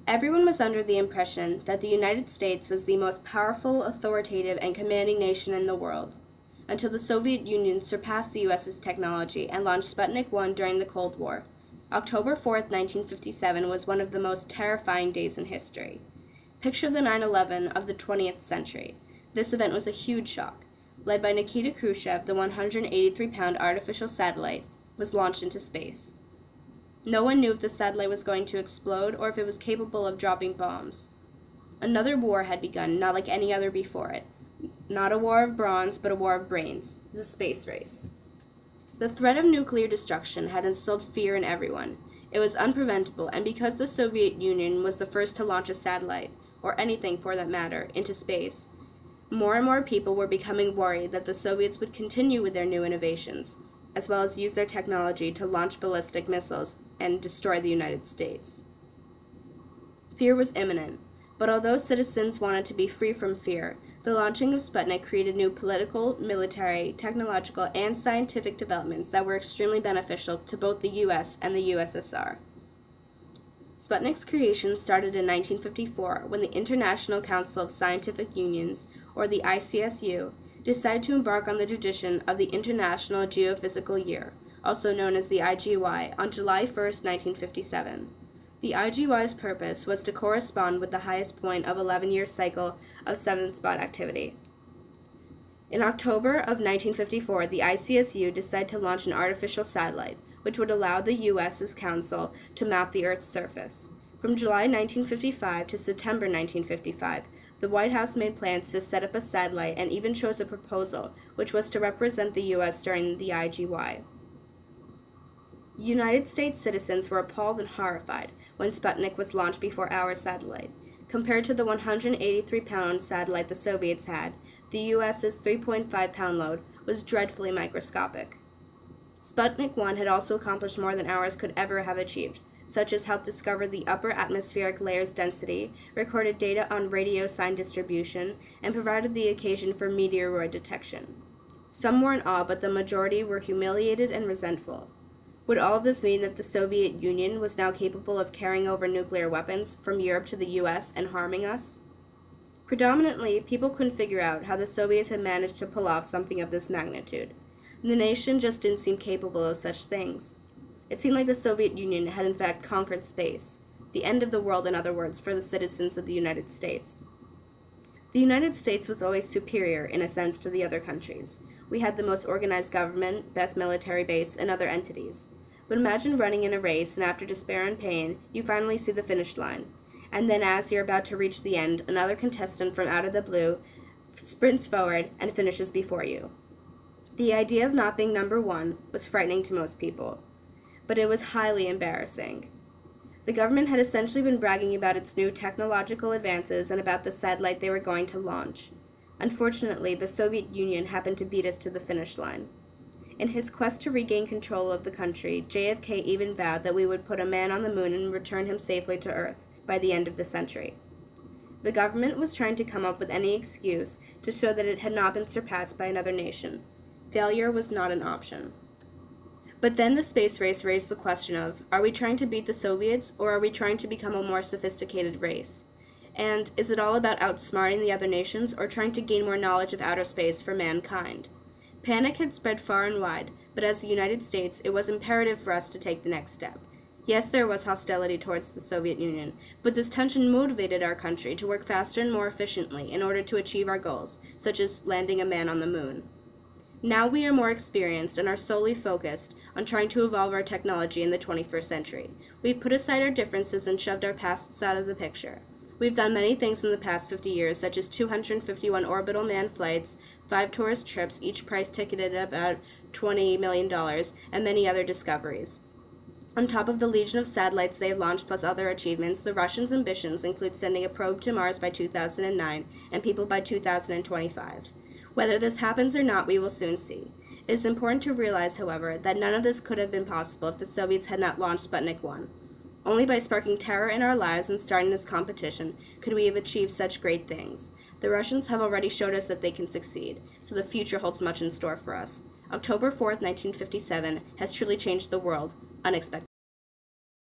Everyone was under the impression that the United States was the most powerful, authoritative, and commanding nation in the world, until the Soviet Union surpassed the US's technology and launched Sputnik 1 during the Cold War. October 4th, 1957 was one of the most terrifying days in history. Picture the 9/11 of the 20th century. This event was a huge shock. Led by Nikita Khrushchev, the 183-pound artificial satellite was launched into space. No one knew if the satellite was going to explode or if it was capable of dropping bombs. Another war had begun, not like any other before it. Not a war of bronze, but a war of brains, the space race. The threat of nuclear destruction had instilled fear in everyone. It was unpreventable, and because the Soviet Union was the first to launch a satellite, or anything for that matter, into space, more and more people were becoming worried that the Soviets would continue with their new innovations, as well as use their technology to launch ballistic missiles and destroy the United States. Fear was imminent, but although citizens wanted to be free from fear, the launching of Sputnik created new political, military, technological, and scientific developments that were extremely beneficial to both the US and the USSR. Sputnik's creation started in 1954 when the International Council of Scientific Unions, or the ICSU, decided to embark on the tradition of the International Geophysical Year, also known as the IGY, on July 1, 1957. The IGY's purpose was to correspond with the highest point of 11-year cycle of seven-spot activity. In October of 1954, the ICSU decided to launch an artificial satellite, which would allow the U.S.'s council to map the Earth's surface. From July 1955 to September 1955, the White House made plans to set up a satellite and even chose a proposal, which was to represent the U.S. during the IGY. United States citizens were appalled and horrified when Sputnik was launched before our satellite. Compared to the 183-pound satellite the Soviets had, the U.S.'s 3.5-pound load was dreadfully microscopic. Sputnik 1 had also accomplished more than ours could ever have achieved, such as help discover the upper atmospheric layer's density, recorded data on radio sign distribution, and provided the occasion for meteoroid detection. Some were in awe, but the majority were humiliated and resentful. Would all of this mean that the Soviet Union was now capable of carrying over nuclear weapons from Europe to the US and harming us? Predominantly, people couldn't figure out how the Soviets had managed to pull off something of this magnitude. The nation just didn't seem capable of such things. It seemed like the Soviet Union had in fact conquered space, the end of the world, in other words, for the citizens of the United States. The United States was always superior, in a sense, to the other countries. We had the most organized government, best military base, and other entities. But imagine running in a race, and after despair and pain, you finally see the finish line. And then as you're about to reach the end, another contestant from out of the blue sprints forward and finishes before you. The idea of not being number one was frightening to most people, but it was highly embarrassing. The government had essentially been bragging about its new technological advances and about the satellite they were going to launch. Unfortunately, the Soviet Union happened to beat us to the finish line. In his quest to regain control of the country, JFK even vowed that we would put a man on the moon and return him safely to Earth by the end of the century. The government was trying to come up with any excuse to show that it had not been surpassed by another nation. Failure was not an option. But then the space race raised the question of, are we trying to beat the Soviets, or are we trying to become a more sophisticated race? And is it all about outsmarting the other nations, or trying to gain more knowledge of outer space for mankind? Panic had spread far and wide, but as the United States, it was imperative for us to take the next step. Yes, there was hostility towards the Soviet Union, but this tension motivated our country to work faster and more efficiently in order to achieve our goals, such as landing a man on the moon. Now we are more experienced and are solely focused on trying to evolve our technology in the 21st century. We've put aside our differences and shoved our pasts out of the picture. We've done many things in the past 50 years, such as 251 orbital manned flights, 5 tourist trips, each price ticketed at about $20 million, and many other discoveries. On top of the legion of satellites they have launched plus other achievements, the Russians' ambitions include sending a probe to Mars by 2009 and people by 2025. Whether this happens or not, we will soon see. It is important to realize, however, that none of this could have been possible if the Soviets had not launched Sputnik 1. Only by sparking terror in our lives and starting this competition could we have achieved such great things. The Russians have already showed us that they can succeed, so the future holds much in store for us. October 4th, 1957 has truly changed the world, unexpectedly.